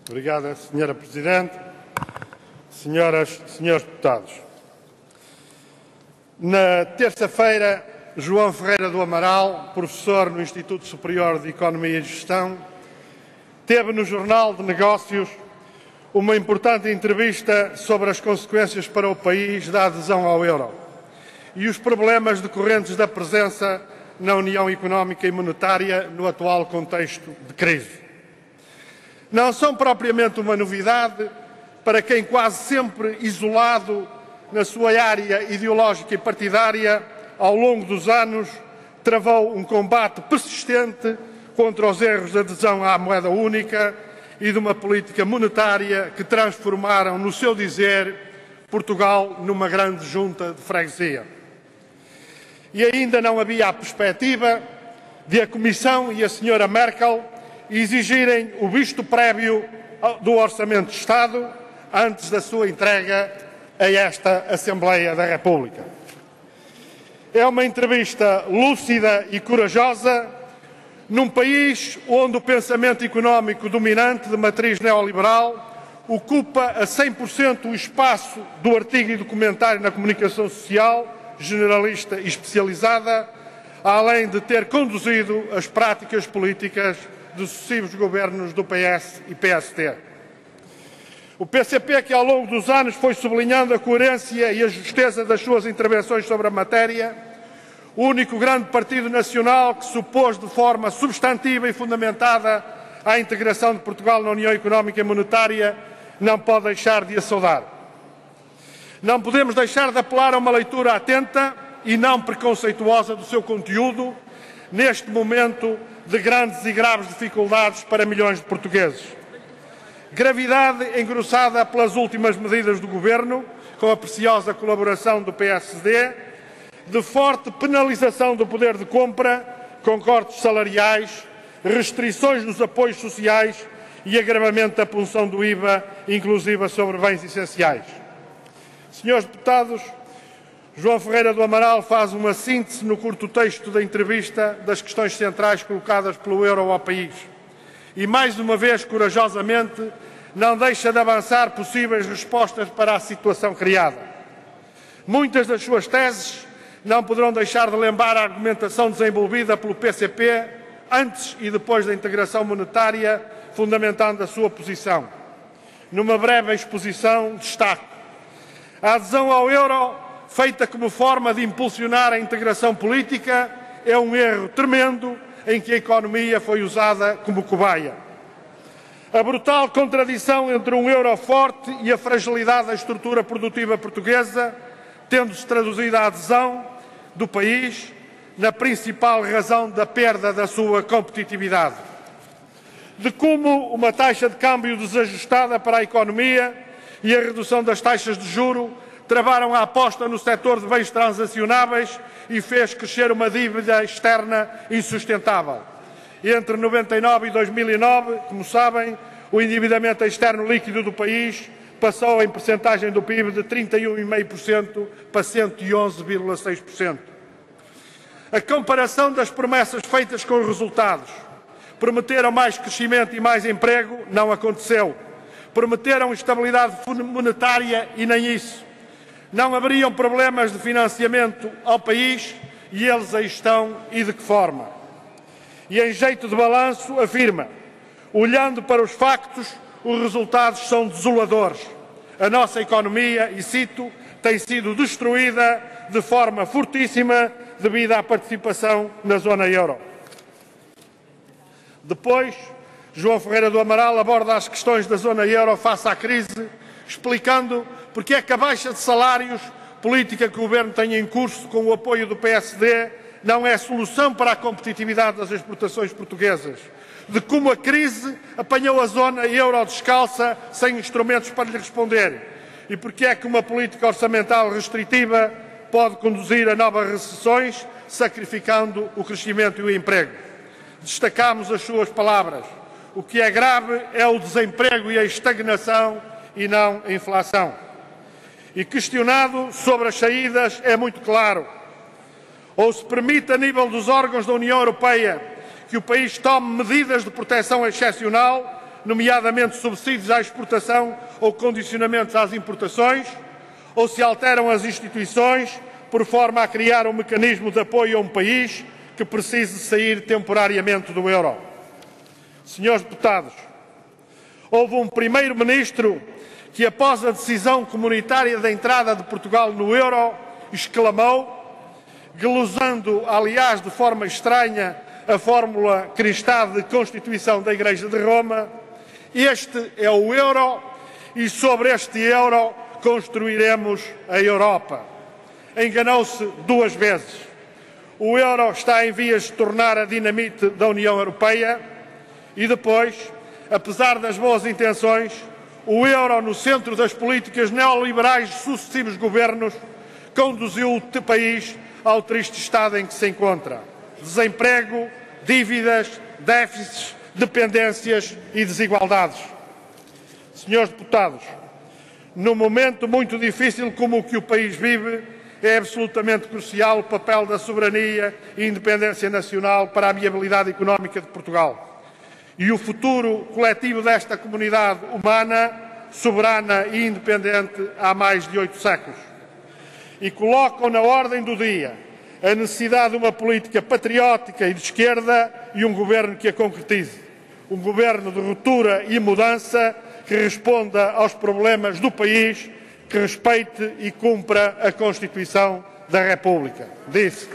Obrigada, Sra. Presidente. Senhoras e senhores deputados. Na terça-feira, João Ferreira do Amaral, professor no Instituto Superior de Economia e Gestão, teve no Jornal de Negócios uma importante entrevista sobre as consequências para o país da adesão ao euro e os problemas decorrentes da presença na União Económica e Monetária no atual contexto de crise. Não são propriamente uma novidade para quem, quase sempre isolado na sua área ideológica e partidária, ao longo dos anos, travou um combate persistente contra os erros de adesão à moeda única e de uma política monetária que transformaram, no seu dizer, Portugal numa grande junta de freguesia. E ainda não havia a perspectiva de a Comissão e a Sra. Merkel exigirem o visto prévio do Orçamento de Estado antes da sua entrega a esta Assembleia da República. É uma entrevista lúcida e corajosa num país onde o pensamento económico dominante de matriz neoliberal ocupa a 100% o espaço do artigo e do comentário na comunicação social, generalista e especializada, além de ter conduzido as práticas políticas de sucessivos governos do PS e PSD. O PCP, que ao longo dos anos foi sublinhando a coerência e a justeza das suas intervenções sobre a matéria, o único grande partido nacional que se opôs de forma substantiva e fundamentada à integração de Portugal na União Económica e Monetária, não pode deixar de a saudar. Não podemos deixar de apelar a uma leitura atenta e não preconceituosa do seu conteúdo, neste momento de grandes e graves dificuldades para milhões de portugueses. Gravidade engrossada pelas últimas medidas do Governo, com a preciosa colaboração do PSD, de forte penalização do poder de compra, com cortes salariais, restrições nos apoios sociais e agravamento da punção do IVA, inclusive sobre bens essenciais. Senhores deputados, João Ferreira do Amaral faz uma síntese no curto texto da entrevista das questões centrais colocadas pelo euro ao país e, mais uma vez, corajosamente, não deixa de avançar possíveis respostas para a situação criada. Muitas das suas teses não poderão deixar de lembrar a argumentação desenvolvida pelo PCP antes e depois da integração monetária, fundamentando a sua posição. Numa breve exposição, destaco: a adesão ao euro, feita como forma de impulsionar a integração política, é um erro tremendo em que a economia foi usada como cobaia. A brutal contradição entre um euro forte e a fragilidade da estrutura produtiva portuguesa, tendo-se traduzido a adesão do país na principal razão da perda da sua competitividade. De como uma taxa de câmbio desajustada para a economia e a redução das taxas de juro travaram a aposta no setor de bens transacionáveis e fez crescer uma dívida externa insustentável. Entre 99 e 2009, como sabem, o endividamento externo líquido do país passou em percentagem do PIB de 31,5% para 111,6%. A comparação das promessas feitas com os resultados. Prometeram mais crescimento e mais emprego, não aconteceu. Prometeram estabilidade monetária e nem isso. Não haveriam problemas de financiamento ao país e eles aí estão, e de que forma? E em jeito de balanço afirma: olhando para os factos, os resultados são desoladores. A nossa economia, e cito, tem sido destruída de forma fortíssima devido à participação na zona euro. Depois, João Ferreira do Amaral aborda as questões da zona euro face à crise, explicando porque é que a baixa de salários, política que o Governo tem em curso com o apoio do PSD, não é solução para a competitividade das exportações portuguesas. De como a crise apanhou a zona euro descalça, sem instrumentos para lhe responder. E porque é que uma política orçamental restritiva pode conduzir a novas recessões, sacrificando o crescimento e o emprego. Destacamos as suas palavras: o que é grave é o desemprego e a estagnação e não a inflação. E questionado sobre as saídas, é muito claro: ou se permite a nível dos órgãos da União Europeia que o país tome medidas de proteção excepcional, nomeadamente subsídios à exportação ou condicionamentos às importações, ou se alteram as instituições por forma a criar um mecanismo de apoio a um país que precise sair temporariamente do euro. Senhores deputados, houve um primeiro-ministro que, após a decisão comunitária da entrada de Portugal no euro, exclamou, glosando, aliás, de forma estranha, a fórmula cristã de Constituição da Igreja de Roma: este é o euro e sobre este euro construiremos a Europa. Enganou-se duas vezes. O euro está em vias de tornar a dinamite da União Europeia e depois, apesar das boas intenções, o euro, no centro das políticas neoliberais de sucessivos governos, conduziu o país ao triste estado em que se encontra. Desemprego, dívidas, déficits, dependências e desigualdades. Senhores deputados, num momento muito difícil como o que o país vive, é absolutamente crucial o papel da soberania e independência nacional para a viabilidade económica de Portugal e o futuro coletivo desta comunidade humana, soberana e independente há mais de 8 séculos. E colocam na ordem do dia a necessidade de uma política patriótica e de esquerda e um governo que a concretize. Um governo de ruptura e mudança que responda aos problemas do país, que respeite e cumpra a Constituição da República. Disse.